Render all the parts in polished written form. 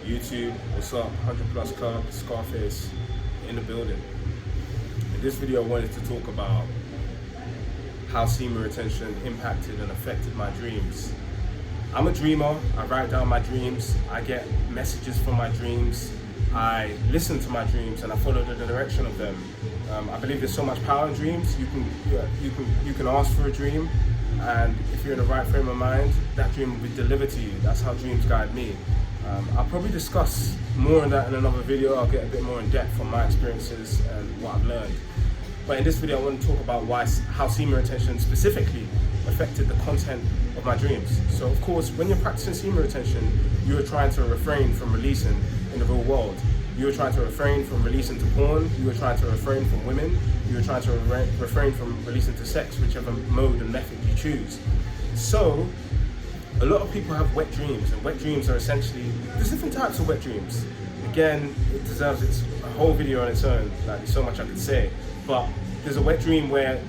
YouTube, what's up? 100 Plus Club, Scarface in the building. In this video I wanted to talk about how semen retention impacted and affected my dreams. I'm a dreamer, I write down my dreams, I get messages from my dreams, I listen to my dreams and I follow the direction of them. I believe there's so much power in dreams. You can ask for a dream, and if you're in the right frame of mind, that dream will be delivered to you. That's how dreams guide me. I'll probably discuss more on that in another video. I'll get a bit more in depth on my experiences and what I've learned. But in this video, I want to talk about how semen retention specifically affected the content of my dreams. So of course, when you're practicing semen retention, you're trying to refrain from releasing in the real world. You were trying to refrain from releasing to porn, you were trying to refrain from women, you were trying to refrain from releasing to sex, whichever mode and method you choose. So, a lot of people have wet dreams, and wet dreams are essentially, there's different types of wet dreams. Again, it deserves a whole video on its own, like there's so much I could say. But there's a wet dream where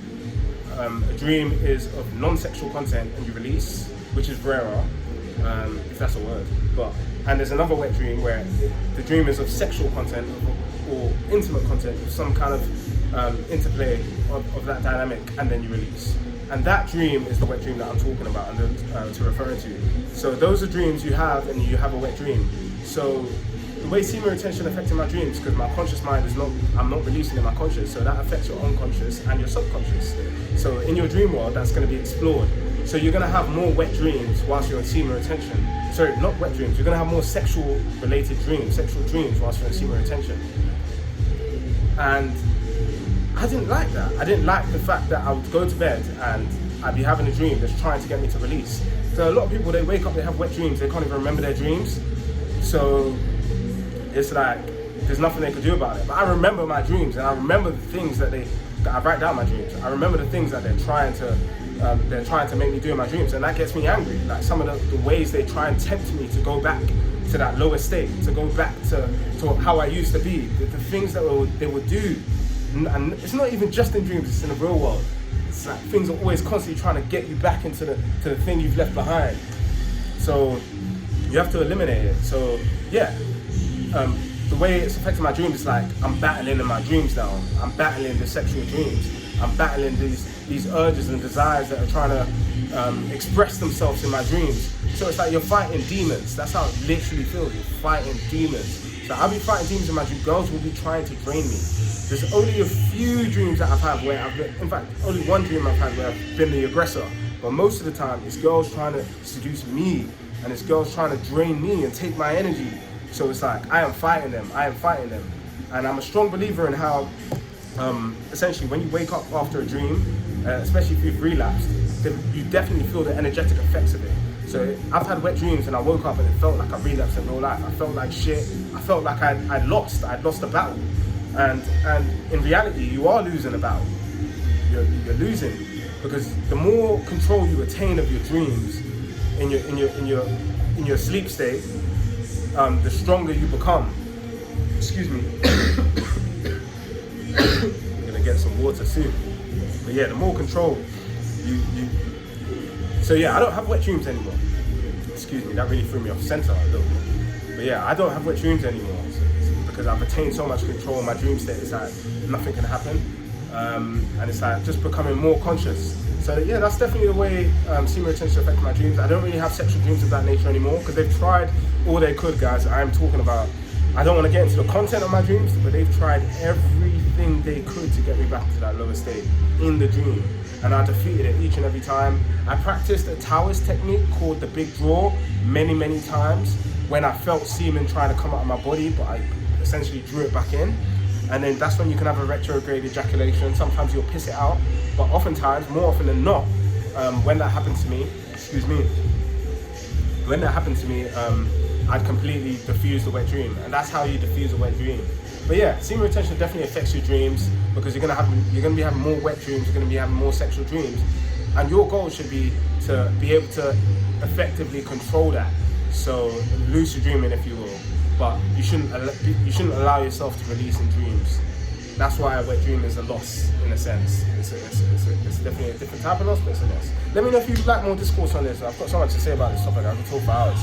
a dream is of non-sexual content and you release, which is rarer, if that's a word. And there's another wet dream where the dream is of sexual content or intimate content with some kind of interplay of that dynamic, and then you release. And that dream is the wet dream that I'm talking about and to refer to. So those are dreams you have, and you have a wet dream. So the way semen retention affected my dreams, because my conscious mind I'm not releasing in my conscious, so that affects your unconscious and your subconscious. So in your dream world, that's going to be explored. So you're going to have more wet dreams whilst you're in semen retention. Sorry, not wet dreams. You're going to have more sexual dreams whilst you're in semen retention. And I didn't like that. I didn't like the fact that I would go to bed and I'd be having a dream that's trying to get me to release. So a lot of people, they wake up, they have wet dreams, they can't even remember their dreams. So it's like, there's nothing they could do about it. But I remember my dreams, and I remember the things that I write down my dreams. I remember the things that they're trying to make me do in my dreams, and that gets me angry. Like some of the ways they try and tempt me to go back to that lower state, to go back to how I used to be, the things that they would do. And it's not even just in dreams, it's in the real world. It's like things are always constantly trying to get you back into the thing you've left behind. So you have to eliminate it. So yeah, the way it's affecting my dreams is like I'm battling in my dreams now. I'm battling the sexual dreams. I'm battling these urges and desires that are trying to express themselves in my dreams. So it's like you're fighting demons. That's how it literally feels. You're fighting demons. So I'll be fighting demons in my dreams. Girls will be trying to drain me. There's only a few dreams that I've had where in fact, only one dream I've had where I've been the aggressor. But most of the time, it's girls trying to seduce me, and it's girls trying to drain me and take my energy. So it's like, I am fighting them. And I'm a strong believer in how, essentially, when you wake up after a dream, especially if you've relapsed, you definitely feel the energetic effects of it. So I've had wet dreams and I woke up and it felt like I relapsed in real life. I felt like shit. I felt like I'd lost a battle. And in reality, you are losing a battle. You're losing, because the more control you attain of your dreams in your sleep state, the stronger you become. Excuse me. I'm gonna get some water soon. But yeah, the more control you. So yeah, I don't have wet dreams anymore. Excuse me, that really threw me off center a little bit. But yeah, I don't have wet dreams anymore, because I've attained so much control in my dream state. It's like nothing can happen, and it's like just becoming more conscious. So yeah, that's definitely the way semen retention affected my dreams. I don't really have sexual dreams of that nature anymore, because they've tried all they could, guys. I'm talking about, I don't want to get into the content of my dreams, but they've tried everything they could to get me back to that lower state in the dream. And I defeated it each and every time. I practiced a Taoist technique called the big draw many times when I felt semen trying to come out of my body, but I essentially drew it back in. And then that's when you can have a retrograde ejaculation. Sometimes you'll piss it out, but oftentimes, more often than not, when that happened to me, I'd completely diffuse the wet dream, and that's how you diffuse a wet dream. But yeah, semen retention definitely affects your dreams, because you're gonna be having more wet dreams, you're gonna be having more sexual dreams, and your goal should be to be able to effectively control that. So lucid dreaming, if you will, but you shouldn't allow yourself to release in dreams. That's why a wet dream is a loss, in a sense. It's definitely a different type of loss, but it's a loss. Let me know if you'd like more discourse on this. I've got so much to say about this topic. I could talk for hours.